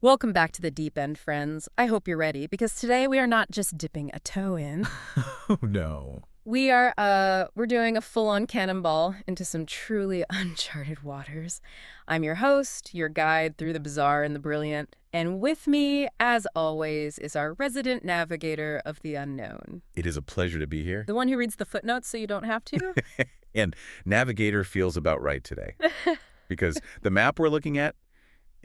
Welcome back to the deep end, friends. I hope you're ready, because today we are not just dipping a toe in. Oh, no. We're doing a full-on cannonball into some truly uncharted waters. I'm your host, your guide through the bizarre and the brilliant, and with me, as always, is our resident navigator of the unknown. It is a pleasure to be here. The one who reads the footnotes so you don't have to? And Navigator feels about right today. Because the map we're looking at,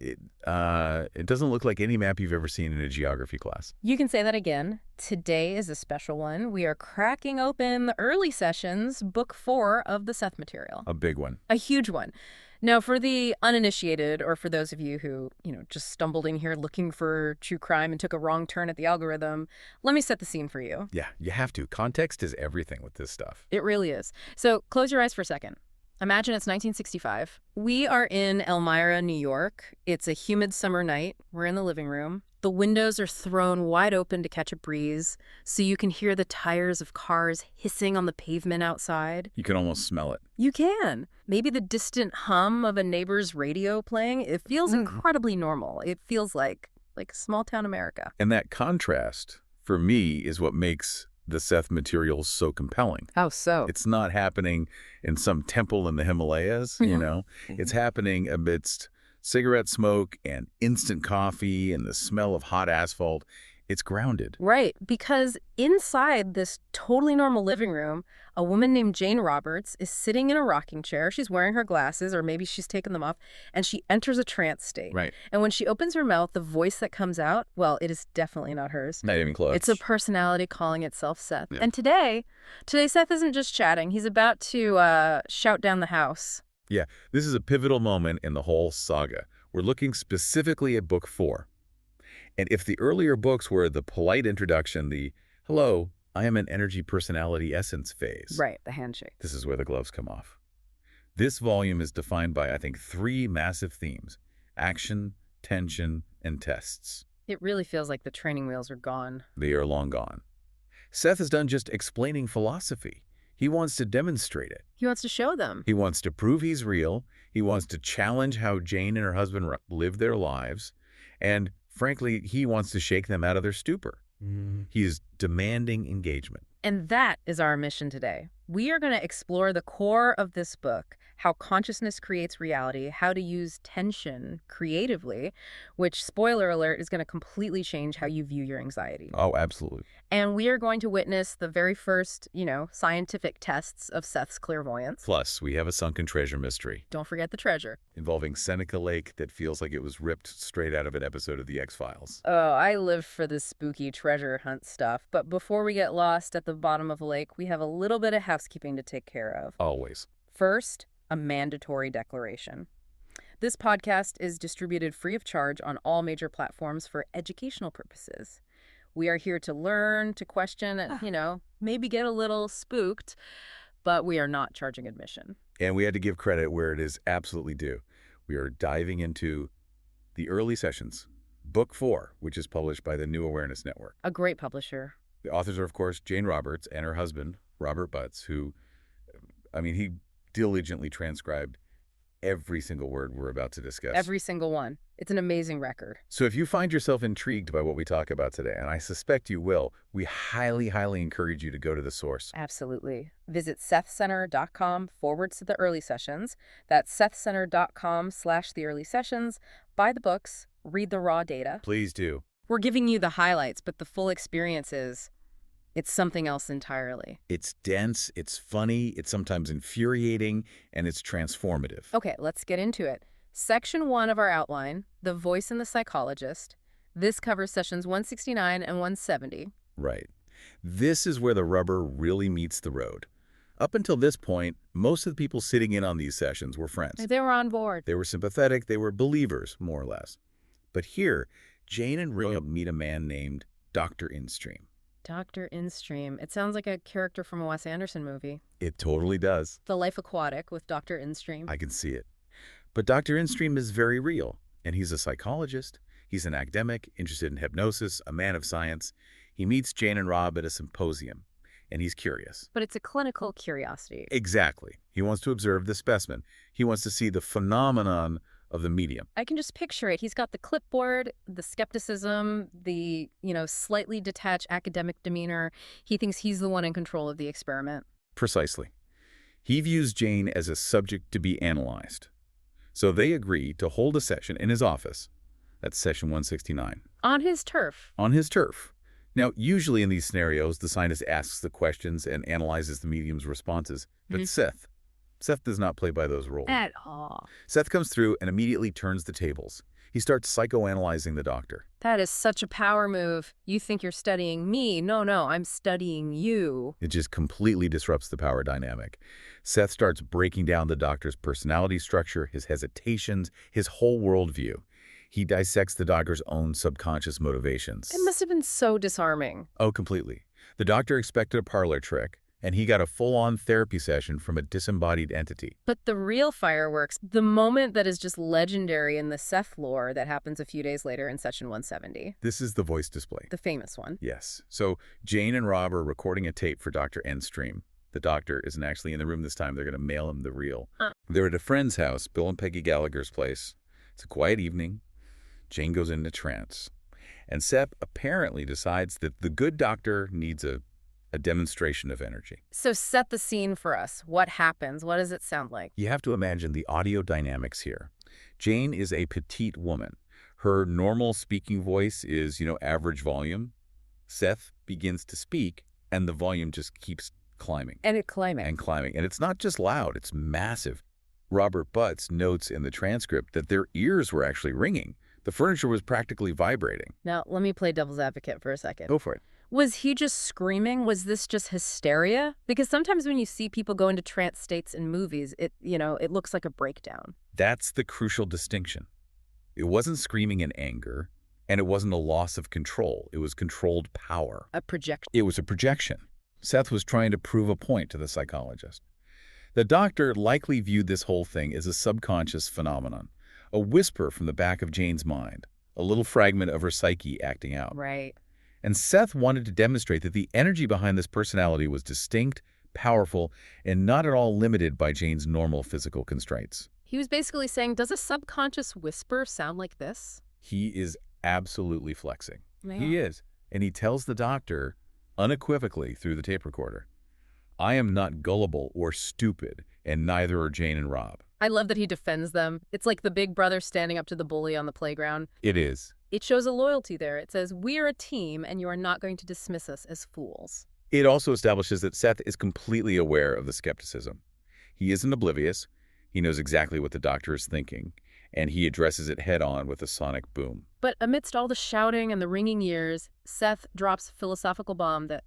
it doesn't look like any map you've ever seen in a geography class. You can say that again. Today is a special one. We are cracking open the early sessions, book 4 of the Seth material. A big one. A huge one. Now, for the uninitiated, or for those of you who, just stumbled in here looking for true crime and took a wrong turn at the algorithm, let me set the scene for you. Yeah, you have to. Context is everything with this stuff. It really is. So close your eyes for a second. Imagine it's 1965. We are in Elmira, New York. It's a humid summer night. We're in the living room. The windows are thrown wide open to catch a breeze, so you can hear the tires of cars hissing on the pavement outside. You can almost smell it. You can. Maybe the distant hum of a neighbor's radio playing. It feels incredibly normal. It feels like small-town America. And that contrast, for me, is what makes the Seth material so compelling. How so? It's not happening in some temple in the Himalayas, you know? It's happening amidst cigarette smoke and instant coffee and the smell of hot asphalt. It's grounded. Right, because inside this totally normal living room, a woman named Jane Roberts is sitting in a rocking chair. She's wearing her glasses, or maybe she's taken them off, and she enters a trance state. Right. And when she opens her mouth, the voice that comes out, well, it is definitely not hers. Not even close. It's a personality calling itself Seth. Yeah. And today Seth isn't just chatting. He's about to shout down the house. Yeah, this is a pivotal moment in the whole saga. We're looking specifically at book 4. And if the earlier books were the polite introduction, the, hello, I am an energy personality essence phase. Right, the handshake. This is where the gloves come off. This volume is defined by, I think, 3 massive themes: action, tension, and tests. It really feels like the training wheels are gone. They are long gone. Seth is done just explaining philosophy. He wants to demonstrate it. He wants to show them. He wants to prove he's real. He wants to challenge how Jane and her husband live their lives. And frankly, he wants to shake them out of their stupor. He is demanding engagement. And that is our mission today. We are going to explore the core of this book, how consciousness creates reality, how to use tension creatively, which, spoiler alert, is going to completely change how you view your anxiety. Oh, absolutely. And we are going to witness the very first, scientific tests of Seth's clairvoyance. Plus, we have a sunken treasure mystery Don't forget the treasure. involving Seneca Lake that feels like it was ripped straight out of an episode of The X-Files. Oh, I live for this spooky treasure hunt stuff. But before we get lost at the bottom of a lake, we have a little bit of housekeeping to take care of. Always. First, a mandatory declaration. This podcast is distributed free of charge on all major platforms for educational purposes. We are here to learn, to question, and, maybe get a little spooked, but we are not charging admission. And we had to give credit where it is absolutely due. We are diving into the early sessions, book 4, which is published by the New Awareness Network. A great publisher. The authors are, of course, Jane Roberts and her husband, Ruburt, who, he diligently transcribed every single word we're about to discuss. Every single one. It's an amazing record. So if you find yourself intrigued by what we talk about today, and I suspect you will, we highly, highly encourage you to go to the source. Absolutely. Visit sethcenter.com/the early sessions. That's sethcenter.com/the early sessions. Buy the books, read the raw data. Please do. We're giving you the highlights, but the full experience it's something else entirely. It's dense, it's funny, it's sometimes infuriating, and it's transformative. Okay, let's get into it. Section 1 of our outline, The Voice and the Psychologist. This covers sessions 169 and 170. Right. This is where the rubber really meets the road. Up until this point, most of the people sitting in on these sessions were friends. They were on board. They were sympathetic, they were believers, more or less. But here, Jane and Ruburt meet a man named Dr. Instream. Dr. Instream. It sounds like a character from a Wes Anderson movie. It totally does. The Life Aquatic with Dr. Instream. I can see it. But Dr. Instream is very real, and he's a psychologist. He's an academic, interested in hypnosis, a man of science. He meets Jane and Rob at a symposium, and he's curious. But it's a clinical curiosity. Exactly. He wants to observe the specimen. He wants to see the phenomenon of the medium. I can just picture it. He's got the clipboard, the skepticism, the, slightly detached academic demeanor. He thinks he's the one in control of the experiment. Precisely. He views Jane as a subject to be analyzed. So they agree to hold a session in his office. That's session 169. On his turf. On his turf. Now, usually in these scenarios, the scientist asks the questions and analyzes the medium's responses. But Seth does not play by those rules. At all. Seth comes through and immediately turns the tables. He starts psychoanalyzing the doctor. That is such a power move. You think you're studying me. No, I'm studying you. It just completely disrupts the power dynamic. Seth starts breaking down the doctor's personality structure, his hesitations, his whole worldview. He dissects the doctor's own subconscious motivations. It must have been so disarming. Oh, completely. The doctor expected a parlor trick, and he got a full-on therapy session from a disembodied entity. But the real fireworks, the moment that is just legendary in the Seth lore that happens a few days later in session 170. This is the voice display. The famous one. Yes. So Jane and Rob are recording a tape for Dr. N's stream. The doctor isn't actually in the room this time. They're going to mail him the reel. They're at a friend's house, Bill and Peggy Gallagher's place. It's a quiet evening. Jane goes into trance. And Seth apparently decides that the good doctor needs a demonstration of energy. So set the scene for us. What happens? What does it sound like? You have to imagine the audio dynamics here. Jane is a petite woman. Her normal speaking voice is, average volume. Seth begins to speak, and the volume just keeps climbing. And climbing. And climbing. And it's not just loud, it's massive. Robert Butts notes in the transcript that their ears were actually ringing. The furniture was practically vibrating. Now, let me play devil's advocate for a second. Go for it. Was he just screaming? Was this just hysteria? Because sometimes when you see people go into trance states in movies, it looks like a breakdown. That's the crucial distinction. It wasn't screaming in anger, and it wasn't a loss of control. It was controlled power. A projection. It was a projection. Seth was trying to prove a point to the psychologist. The doctor likely viewed this whole thing as a subconscious phenomenon, a whisper from the back of Jane's mind, a little fragment of her psyche acting out. Right. And Seth wanted to demonstrate that the energy behind this personality was distinct, powerful, and not at all limited by Jane's normal physical constraints. He was basically saying, does a subconscious whisper sound like this? He is absolutely flexing. Yeah. He is. And he tells the doctor, unequivocally through the tape recorder, I am not gullible or stupid, and neither are Jane and Rob. I love that he defends them. It's like the big brother standing up to the bully on the playground. It is. It shows a loyalty there. It says, we are a team, and you are not going to dismiss us as fools. It also establishes that Seth is completely aware of the skepticism. He isn't oblivious. He knows exactly what the doctor is thinking, and he addresses it head-on with a sonic boom. But amidst all the shouting and the ringing ears, Seth drops a philosophical bomb that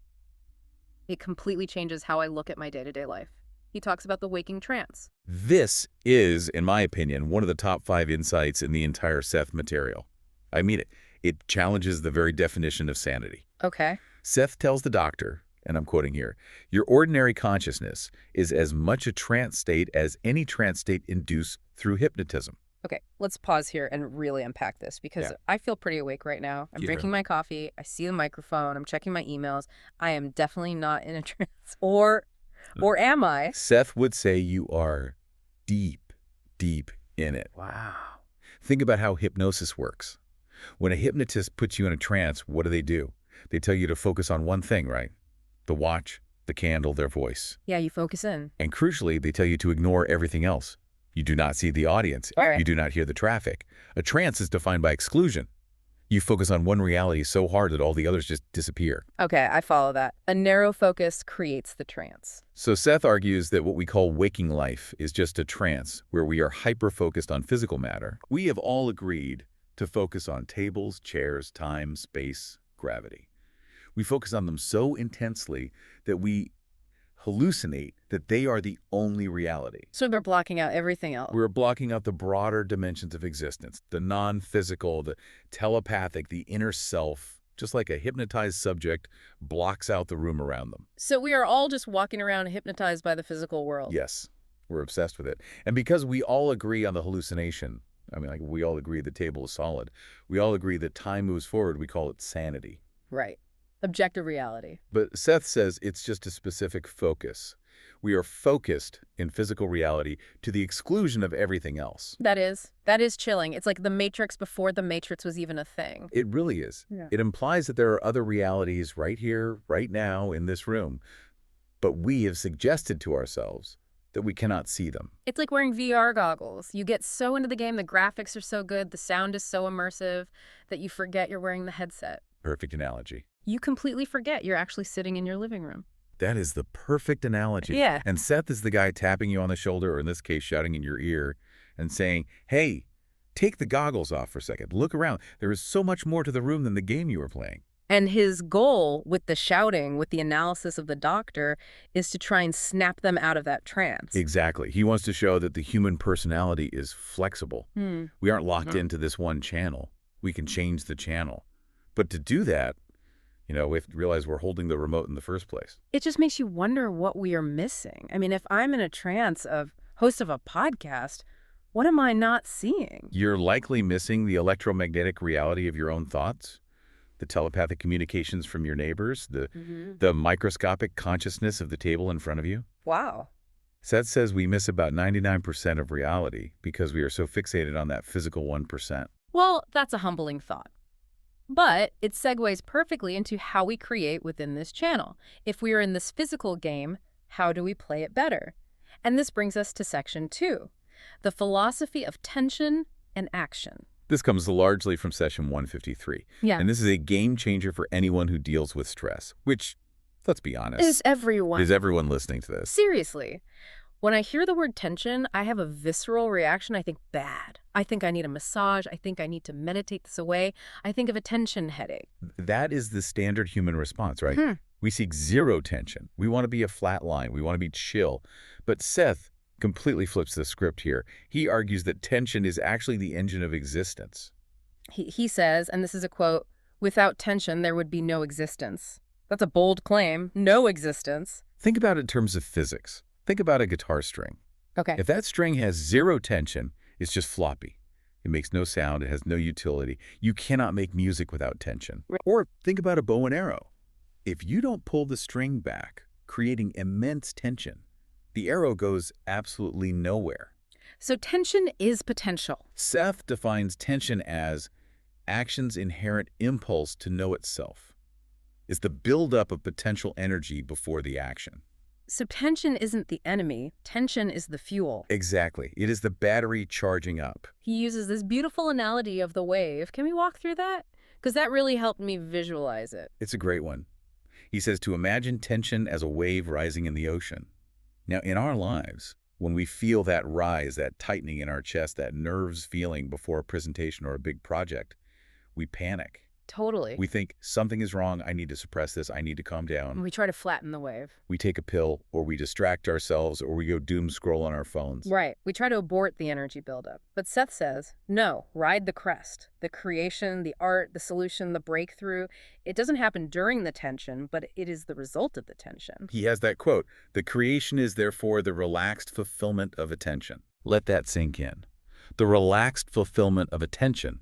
it completely changes how I look at my day-to-day life. He talks about the waking trance. This is, in my opinion, one of the top 5 insights in the entire Seth material. I mean it. It challenges the very definition of sanity. Okay. Seth tells the doctor, and I'm quoting here, your ordinary consciousness is as much a trance state as any trance state induced through hypnotism. Okay, let's pause here and really unpack this because I feel pretty awake right now. I'm drinking my coffee. I see the microphone. I'm checking my emails. I am definitely not in a trance. Or am I? Seth would say you are deep, deep in it. Wow. Think about how hypnosis works. When a hypnotist puts you in a trance, what do? They tell you to focus on one thing, right? The watch, the candle, their voice. Yeah, you focus in. And crucially, they tell you to ignore everything else. You do not see the audience. Right. You do not hear the traffic. A trance is defined by exclusion. You focus on one reality so hard that all the others just disappear. Okay, I follow that. A narrow focus creates the trance. So Seth argues that what we call waking life is just a trance where we are hyper-focused on physical matter. We have all agreed to focus on tables, chairs, time, space, gravity. We focus on them so intensely that we hallucinate that they are the only reality. So they're blocking out everything else. We're blocking out the broader dimensions of existence, the non-physical, the telepathic, the inner self, just like a hypnotized subject blocks out the room around them. So we are all just walking around hypnotized by the physical world. Yes, we're obsessed with it. And because we all agree on the hallucination, we all agree the table is solid. We all agree that time moves forward. We call it sanity. Right. Objective reality. But Seth says it's just a specific focus. We are focused in physical reality to the exclusion of everything else. That is chilling. It's like the Matrix before the Matrix was even a thing. It really is. Yeah. It implies that there are other realities right here, right now, in this room, but we have suggested to ourselves that we cannot see them. It's like wearing VR goggles. You get so into the game, the graphics are so good, the sound is so immersive that you forget you're wearing the headset. Perfect analogy. You completely forget you're actually sitting in your living room. That is the perfect analogy. Yeah. And Seth is the guy tapping you on the shoulder, or in this case, shouting in your ear and saying, hey, take the goggles off for a second. Look around. There is so much more to the room than the game you are playing. And his goal with the shouting, with the analysis of the doctor, is to try and snap them out of that trance. Exactly. He wants to show that the human personality is flexible. We aren't locked into this one channel. We can change the channel. But to do that, we have to realize we're holding the remote in the first place. It just makes you wonder what we are missing. I mean, if I'm in a trance of host of a podcast, what am I not seeing? You're likely missing the electromagnetic reality of your own thoughts, the telepathic communications from your neighbors, the microscopic consciousness of the table in front of you. Wow. Seth says we miss about 99% of reality because we are so fixated on that physical 1%. Well, that's a humbling thought. But it segues perfectly into how we create within this channel. If we are in this physical game, how do we play it better? And this brings us to section 2, the philosophy of tension and action. This comes largely from session 153. Yeah. And this is a game changer for anyone who deals with stress, which, let's be honest, Is everyone listening to this. Seriously. When I hear the word tension, I have a visceral reaction. I think bad. I think I need a massage. I think I need to meditate this away. I think of a tension headache. That is the standard human response, right? We seek zero tension. We want to be a flat line. We want to be chill. But Seth completely flips the script here. He argues that tension is actually the engine of existence. He says, and this is a quote, "Without tension, there would be no existence." That's a bold claim. No existence. Think about it in terms of physics. Think about a guitar string. Okay. If that string has zero tension, it's just floppy. It makes no sound. It has no utility. You cannot make music without tension. Or think about a bow and arrow. If you don't pull the string back, creating immense tension, the arrow goes absolutely nowhere. So tension is potential. Seth defines tension as action's inherent impulse to know itself. It's the buildup of potential energy before the action. So tension isn't the enemy. Tension is the fuel. Exactly. It is the battery charging up. He uses this beautiful analogy of the wave. Can we walk through that? Because that really helped me visualize it. It's a great one. He says to imagine tension as a wave rising in the ocean. Now, in our lives, when we feel that rise, that tightening in our chest, that nerves feeling before a presentation or a big project, we panic. Totally. We think something is wrong. I need to suppress this. I need to calm down. We try to flatten the wave. We take a pill, or we distract ourselves, or we go doom scroll on our phones. Right. We try to abort the energy buildup. But Seth says, no, ride the crest. The creation, the art, the solution, the breakthrough. It doesn't happen during the tension, but it is the result of the tension. He has that quote, "The creation is therefore the relaxed fulfillment of attention." Let that sink in. The relaxed fulfillment of attention.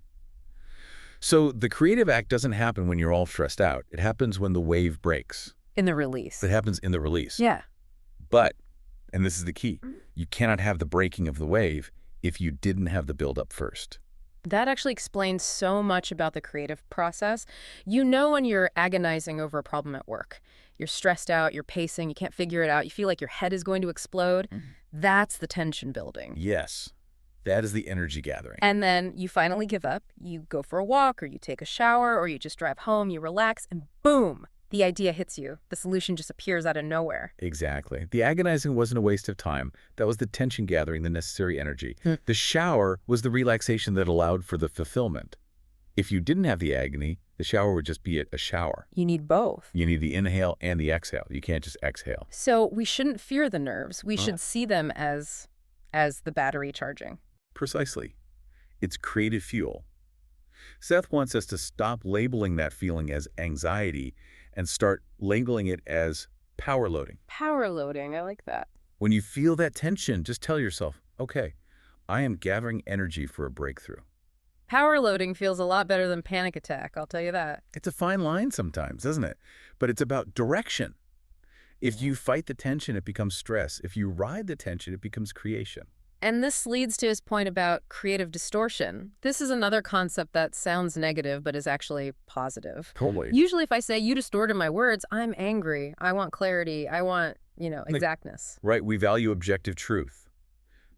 So the creative act doesn't happen when you're all stressed out. It happens when the wave breaks. In the release. It happens in the release. Yeah. But, and this is the key, you cannot have the breaking of the wave if you didn't have the buildup first. That actually explains so much about the creative process. You know when you're agonizing over a problem at work. You're stressed out, you're pacing, you can't figure it out, you feel like your head is going to explode. That's the tension building. Yes. That is the energy gathering. And then you finally give up, you go for a walk, or you take a shower, or you just drive home, you relax, and boom, the idea hits you. The solution just appears out of nowhere. Exactly. The agonizing wasn't a waste of time. That was the tension gathering, the necessary energy. The shower was the relaxation that allowed for the fulfillment. If you didn't have the agony, the shower would just be a shower. You need both. You need the inhale and the exhale. You can't just exhale. So we shouldn't fear the nerves. We should see them as the battery charging. Precisely. It's creative fuel. Seth wants us to stop labeling that feeling as anxiety and start labeling it as power loading. Power loading, I like that. When you feel that tension, just tell yourself, okay, I am gathering energy for a breakthrough. Power loading feels a lot better than panic attack, I'll tell you that. It's a fine line sometimes, isn't it? But it's about direction. If you fight the tension, it becomes stress. If you ride the tension, it becomes creation. And this leads to his point about creative distortion. This is another concept that sounds negative but is actually positive. Totally. Usually if I say, you distorted my words, I'm angry. I want clarity. I want, exactness. Right, we value objective truth.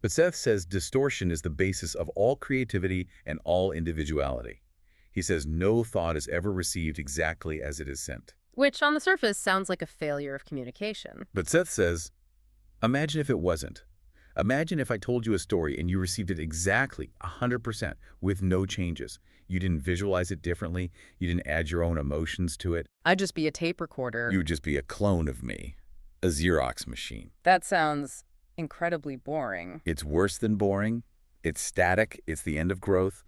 But Seth says distortion is the basis of all creativity and all individuality. He says no thought is ever received exactly as it is sent. Which, on the surface, sounds like a failure of communication. But Seth says, imagine if it wasn't. Imagine if I told you a story and you received it exactly 100% with no changes. You didn't visualize it differently. You didn't add your own emotions to it. I'd just be a tape recorder. You would just be a clone of me, a Xerox machine. That sounds incredibly boring. It's worse than boring. It's static. It's the end of growth.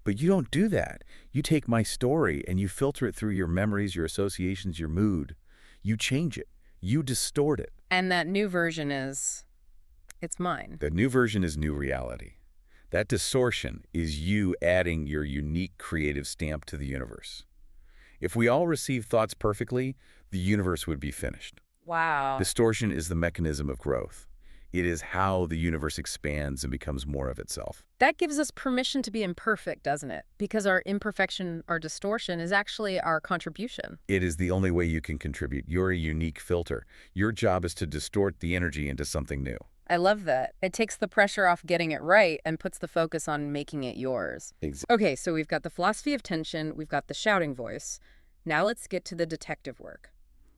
But you don't do that. You take my story and you filter it through your memories, your associations, your mood. You change it. You distort it. And that new version it's mine. The new version is new reality. That distortion is you adding your unique creative stamp to the universe. If we all receive thoughts perfectly, the universe would be finished. Wow. Distortion is the mechanism of growth. It is how the universe expands and becomes more of itself. That gives us permission to be imperfect, doesn't it? Because our imperfection, our distortion, is actually our contribution. It is the only way you can contribute. You're a unique filter. Your job is to distort the energy into something new. I love that. It takes the pressure off getting it right and puts the focus on making it yours. Exactly. Okay, so we've got the philosophy of tension, we've got the shouting voice. Now let's get to the detective work.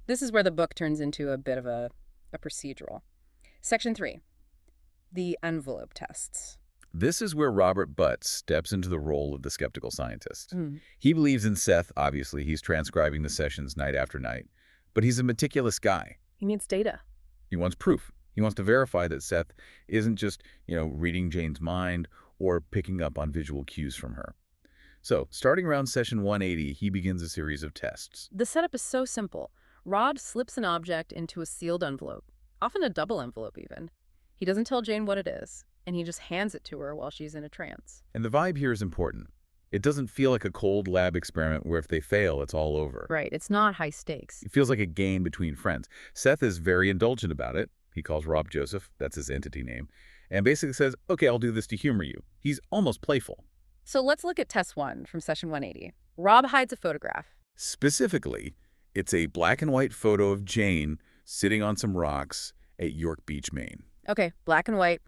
This is where the book turns into a bit of a procedural. Section 3, the envelope tests. This is where Robert Butts steps into the role of the skeptical scientist. He believes in Seth, obviously. He's transcribing the sessions night after night. But he's a meticulous guy. He needs data. He wants proof. He wants to verify that Seth isn't just, reading Jane's mind or picking up on visual cues from her. So, starting around session 180, he begins a series of tests. The setup is so simple. Rod slips an object into a sealed envelope, often a double envelope even. He doesn't tell Jane what it is, and he just hands it to her while she's in a trance. And the vibe here is important. It doesn't feel like a cold lab experiment where if they fail, it's all over. Right, it's not high stakes. It feels like a game between friends. Seth is very indulgent about it. He calls Rob Joseph, that's his entity name, and basically says, okay, I'll do this to humor you. He's almost playful. So let's look at test 1 from session 180. Rob hides a photograph. Specifically, it's a black and white photo of Jane sitting on some rocks at York Beach, Maine. Okay, black and white.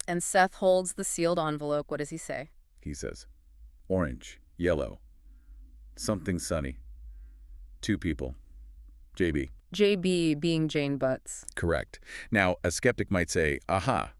And Seth holds the sealed envelope. What does he say? He says, orange, yellow, something sunny. 2 people. JB. JB being Jane Butts. Correct. Now, a skeptic might say, aha,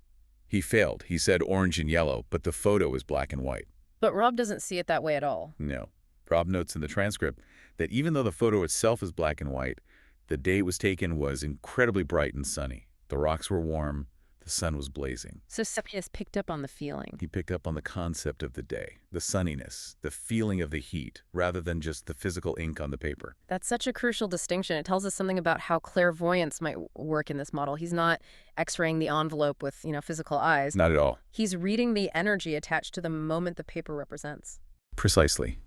he failed. He said orange and yellow, but the photo is black and white. But Rob doesn't see it that way at all. No. Rob notes in the transcript that even though the photo itself is black and white, the day it was taken was incredibly bright and sunny. The rocks were warm. The sun was blazing. So Seth has picked up on the feeling. He picked up on the concept of the day, the sunniness, the feeling of the heat, rather than just the physical ink on the paper. That's such a crucial distinction. It tells us something about how clairvoyance might work in this model. He's not x-raying the envelope with, physical eyes. Not at all. He's reading the energy attached to the moment the paper represents. Precisely.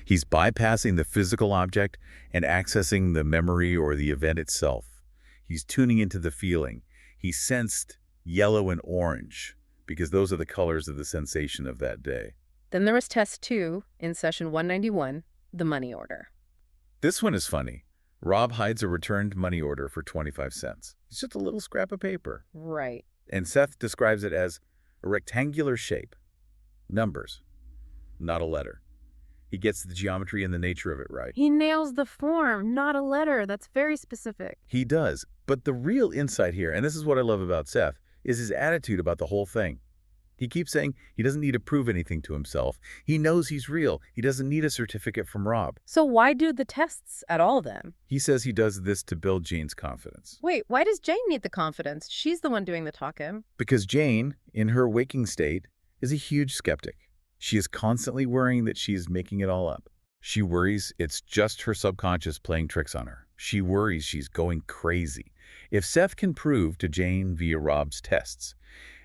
He's bypassing the physical object and accessing the memory or the event itself. He's tuning into the feeling. He sensed yellow and orange, because those are the colors of the sensation of that day. Then there was test 2 in session 191, the money order. This one is funny. Rob hides a returned money order for 25 cents. It's just a little scrap of paper. Right. And Seth describes it as a rectangular shape. Numbers, not a letter. He gets the geometry and the nature of it right. He nails the form, not a letter. That's very specific. He does. But the real insight here, and this is what I love about Seth, is his attitude about the whole thing. He keeps saying he doesn't need to prove anything to himself. He knows he's real. He doesn't need a certificate from Rob. So why do the tests at all then? He says he does this to build Jane's confidence. Wait, why does Jane need the confidence? She's the one doing the talking. Because Jane, in her waking state, is a huge skeptic. She is constantly worrying that she is making it all up. She worries it's just her subconscious playing tricks on her. She worries she's going crazy. If Seth can prove to Jane via Rob's tests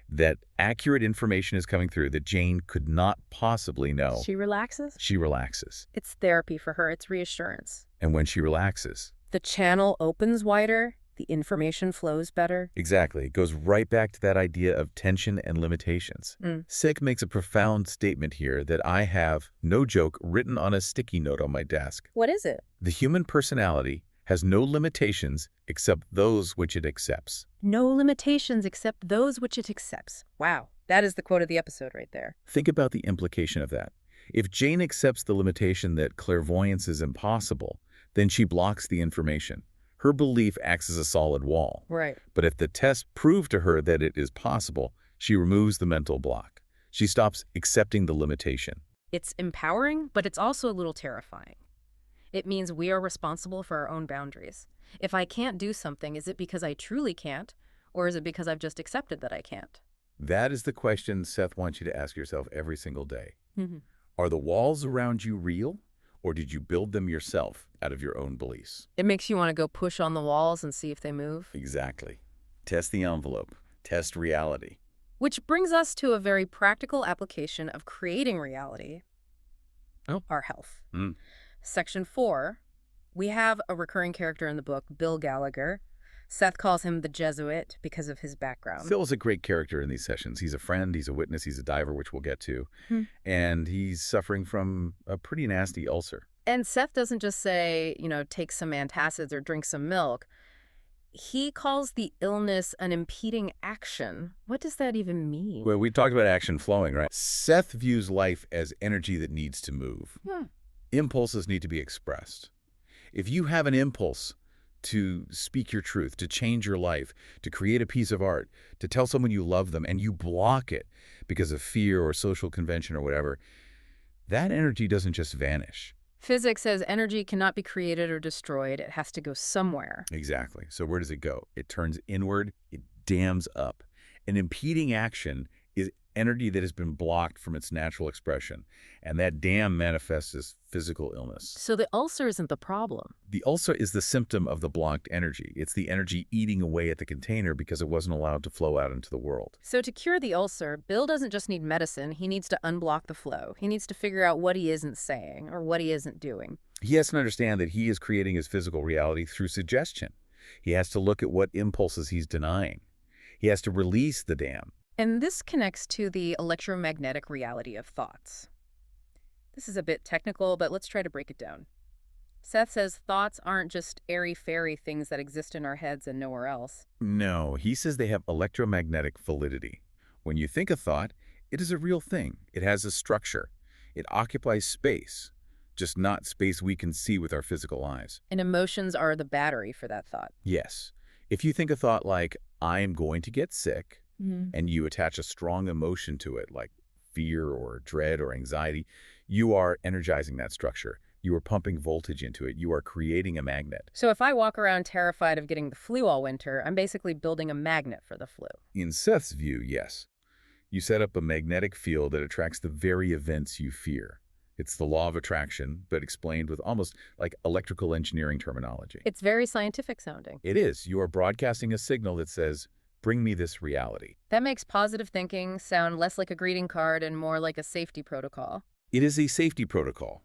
that accurate information is coming through that Jane could not possibly know, She relaxes? she relaxes. It's therapy for her. It's reassurance. And when she relaxes, The channel opens wider, the information flows better. Exactly. It goes right back to that idea of tension and limitations. Sick makes a profound statement here that I have, no joke, written on a sticky note on my desk. What is it? The human personality has no limitations except those which it accepts. No limitations except those which it accepts. Wow, that is the quote of the episode right there. Think about the implication of that. If Jane accepts the limitation that clairvoyance is impossible, then she blocks the information. Her belief acts as a solid wall. Right. But if the test proved to her that it is possible, she removes the mental block. She stops accepting the limitation. It's empowering, but it's also a little terrifying. It means we are responsible for our own boundaries. If I can't do something, is it because I truly can't, or is it because I've just accepted that I can't? That is the question Seth wants you to ask yourself every single day. Mm-hmm. Are the walls around you real, or did you build them yourself out of your own beliefs? It makes you want to go push on the walls and see if they move. Exactly. Test the envelope. Test reality. Which brings us to a very practical application of creating reality. Our health. Section 4, we have a recurring character in the book, Bill Gallagher. Seth calls him the Jesuit because of his background. Phil's a great character in these sessions. He's a friend, he's a witness, he's a diver, which we'll get to. And he's suffering from a pretty nasty ulcer. And Seth doesn't just say, take some antacids or drink some milk. He calls the illness an impeding action. What does that even mean? Well, we talked about action flowing, right? Seth views life as energy that needs to move. Impulses need to be expressed. If you have an impulse to speak your truth, to change your life, to create a piece of art, to tell someone you love them, and you block it because of fear or social convention or whatever, that energy doesn't just vanish. Physics says energy cannot be created or destroyed. It has to go somewhere. Exactly. So where does it go? It turns inward. It dams up. An impeding action is energy that has been blocked from its natural expression, and that dam manifests as physical illness. So the ulcer isn't the problem. The ulcer is the symptom of the blocked energy. It's the energy eating away at the container because it wasn't allowed to flow out into the world. So to cure the ulcer, Bill doesn't just need medicine. He needs to unblock the flow. He needs to figure out what he isn't saying or what he isn't doing. He has to understand that he is creating his physical reality through suggestion. He has to look at what impulses he's denying. He has to release the dam. And this connects to the electromagnetic reality of thoughts. This is a bit technical, but let's try to break it down. Seth says thoughts aren't just airy-fairy things that exist in our heads and nowhere else. No, he says they have electromagnetic validity. When you think a thought, it is a real thing. It has a structure. It occupies space, just not space we can see with our physical eyes. And emotions are the battery for that thought. Yes. If you think a thought like, I am going to get sick, and you attach a strong emotion to it, like fear or dread or anxiety, you are energizing that structure. You are pumping voltage into it. You are creating a magnet. So if I walk around terrified of getting the flu all winter, I'm basically building a magnet for the flu. In Seth's view, yes. You set up a magnetic field that attracts the very events you fear. It's the law of attraction, but explained with almost like electrical engineering terminology. It's very scientific sounding. It is. You are broadcasting a signal that says, bring me this reality. That makes positive thinking sound less like a greeting card and more like a safety protocol. It is a safety protocol.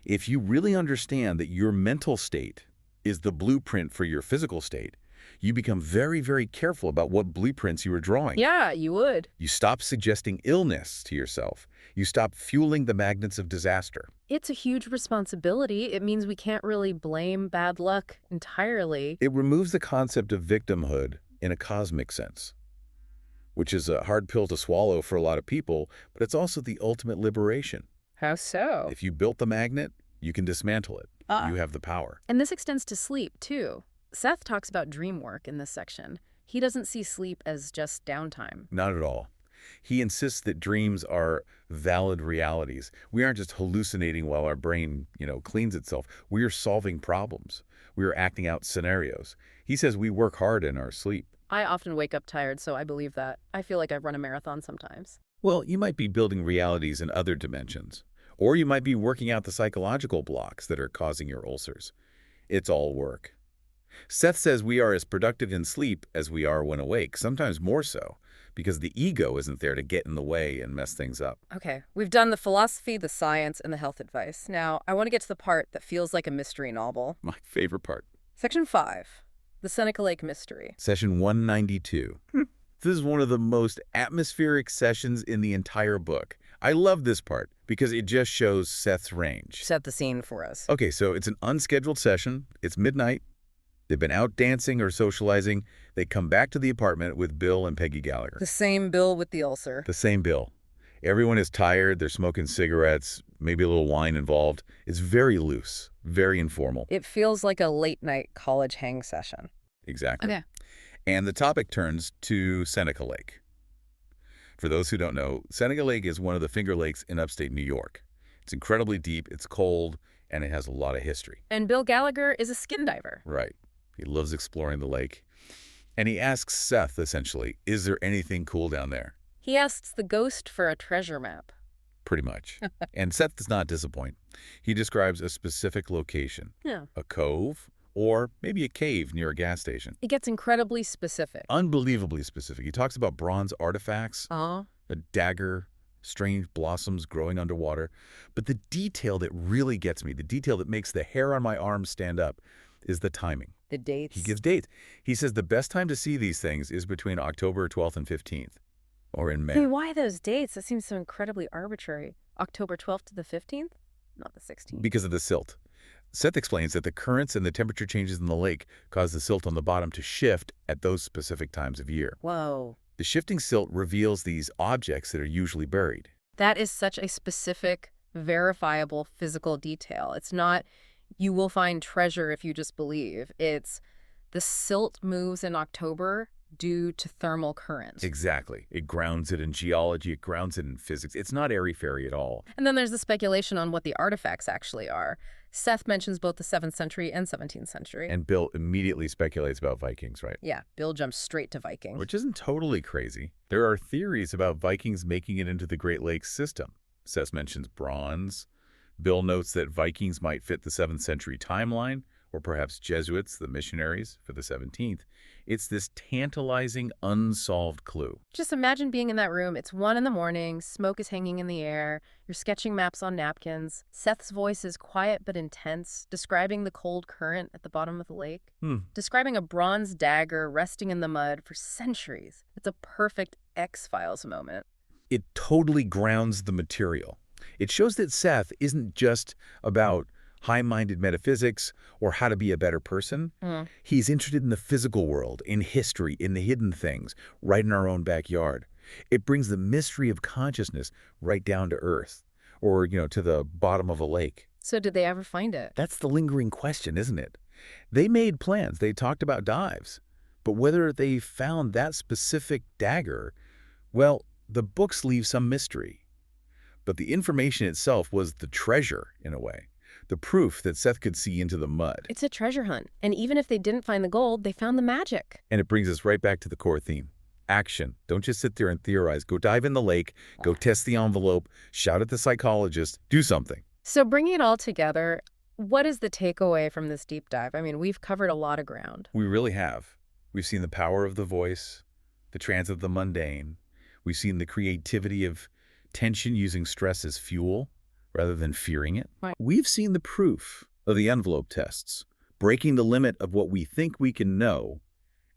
If you really understand that your mental state is the blueprint for your physical state, you become very, very careful about what blueprints you are drawing. Yeah, you would. You stop suggesting illness to yourself. You stop fueling the magnets of disaster. It's a huge responsibility. It means we can't really blame bad luck entirely. It removes the concept of victimhood in a cosmic sense, which is a hard pill to swallow for a lot of people, but it's also the ultimate liberation. How so? If you built the magnet, you can dismantle it. You have the power. And this extends to sleep, too. Seth talks about dream work in this section. He doesn't see sleep as just downtime. Not at all. He insists that dreams are valid realities. We aren't just hallucinating while our brain, cleans itself. We are solving problems. We are acting out scenarios. He says we work hard in our sleep. I often wake up tired, so I believe that. I feel like I've run a marathon sometimes. Well, you might be building realities in other dimensions. Or you might be working out the psychological blocks that are causing your ulcers. It's all work. Seth says we are as productive in sleep as we are when awake, sometimes more so, because the ego isn't there to get in the way and mess things up. Okay, we've done the philosophy, the science, and the health advice. Now, I want to get to the part that feels like a mystery novel. My favorite part. Section 5, the Seneca Lake Mystery. Session 192. This is one of the most atmospheric sessions in the entire book. I love this part because it just shows Seth's range. Set the scene for us. Okay, so it's an unscheduled session. It's midnight. They've been out dancing or socializing. They come back to the apartment with Bill and Peggy Gallagher. The same Bill with the ulcer. The same Bill. Everyone is tired. They're smoking cigarettes, maybe a little wine involved. It's very loose, very informal. It feels like a late-night college hang session. Exactly. Okay. And the topic turns to Seneca Lake. For those who don't know, Seneca Lake is one of the Finger Lakes in upstate New York. It's incredibly deep, it's cold, and it has a lot of history. And Bill Gallagher is a skin diver. Right. He loves exploring the lake. And he asks Seth, essentially, is there anything cool down there? He asks the ghost for a treasure map. Pretty much. And Seth does not disappoint. He describes a specific location, Yeah. a cove, or maybe a cave near a gas station. It gets incredibly specific. Unbelievably specific. He talks about bronze artifacts, Uh-huh. a dagger, strange blossoms growing underwater. But the detail that really gets me, the detail that makes the hair on my arms stand up, is the timing. The dates. He gives dates. He says the best time to see these things is between October 12th and 15th, or in May. I mean, why those dates? That seems so incredibly arbitrary. October 12th to the 15th? Not the 16th. Because of the silt. Seth explains that the currents and the temperature changes in the lake cause the silt on the bottom to shift at those specific times of year. Whoa. The shifting silt reveals these objects that are usually buried. That is such a specific, verifiable physical detail. It's not, you will find treasure if you just believe. It's, the silt moves in October due to thermal currents. Exactly. It grounds it in geology. It grounds it in physics. It's not airy-fairy at all. And then there's the speculation on what the artifacts actually are. Seth mentions both the 7th century and 17th century. And Bill immediately speculates about Vikings, right? Yeah, Bill jumps straight to Viking. Which isn't totally crazy. There are theories about Vikings making it into the Great Lakes system. Seth mentions bronze. Bill notes that Vikings might fit the 7th century timeline, or perhaps Jesuits, the missionaries, for the 17th. It's this tantalizing, unsolved clue. Just imagine being in that room. It's 1 a.m, smoke is hanging in the air, you're sketching maps on napkins. Seth's voice is quiet but intense, describing the cold current at the bottom of the lake, describing a bronze dagger resting in the mud for centuries. It's a perfect X-Files moment. It totally grounds the material. It shows that Seth isn't just about high-minded metaphysics or how to be a better person. He's interested in the physical world, in history, in the hidden things, right in our own backyard. It brings the mystery of consciousness right down to earth, or, to the bottom of a lake. So did they ever find it? That's the lingering question, isn't it? They made plans. They talked about dives. But whether they found that specific dagger, well, the books leave some mystery. But the information itself was the treasure, in a way. The proof that Seth could see into the mud. It's a treasure hunt. And even if they didn't find the gold, they found the magic. And it brings us right back to the core theme. Action. Don't just sit there and theorize. Go dive in the lake. Go test the envelope. Shout at the psychologist. Do something. So bringing it all together, what is the takeaway from this deep dive? I mean, we've covered a lot of ground. We really have. We've seen the power of the voice, the trance of the mundane. We've seen the creativity of tension using stress as fuel rather than fearing it. Right. We've seen the proof of the envelope tests, breaking the limit of what we think we can know,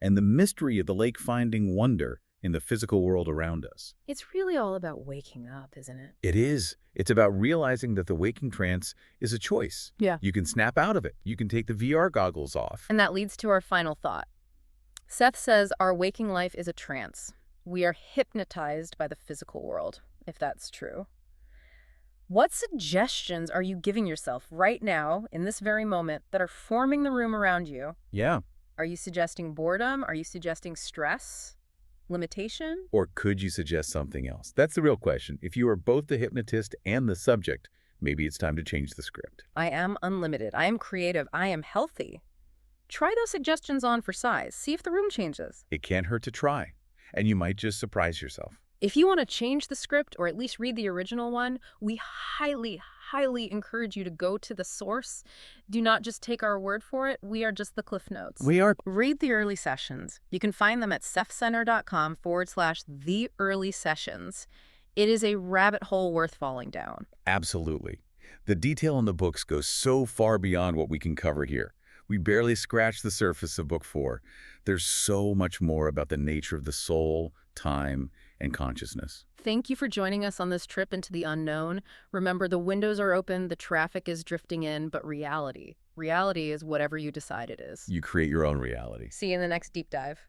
and the mystery of the lake finding wonder in the physical world around us. It's really all about waking up, isn't it? It is. It's about realizing that the waking trance is a choice. Yeah. You can snap out of it. You can take the VR goggles off. And that leads to our final thought. Seth says our waking life is a trance. We are hypnotized by the physical world, if that's true. What suggestions are you giving yourself right now, in this very moment, that are forming the room around you? Yeah. Are you suggesting boredom? Are you suggesting stress? Limitation? Or could you suggest something else? That's the real question. If you are both the hypnotist and the subject, maybe it's time to change the script. I am unlimited. I am creative. I am healthy. Try those suggestions on for size. See if the room changes. It can't hurt to try, and you might just surprise yourself. If you want to change the script or at least read the original one, we highly, highly encourage you to go to the source. Do not just take our word for it. We are just the Cliff Notes. We are. Read the early sessions. You can find them at sethcenter.com/the early sessions. It is a rabbit hole worth falling down. Absolutely. The detail in the books goes so far beyond what we can cover here. We barely scratched the surface of Book 4. There's so much more about the nature of the soul, time, and consciousness. Thank you for joining us on this trip into the unknown. Remember, the windows are open, the traffic is drifting in, but reality is whatever you decide it is. You create your own reality. See you in the next deep dive.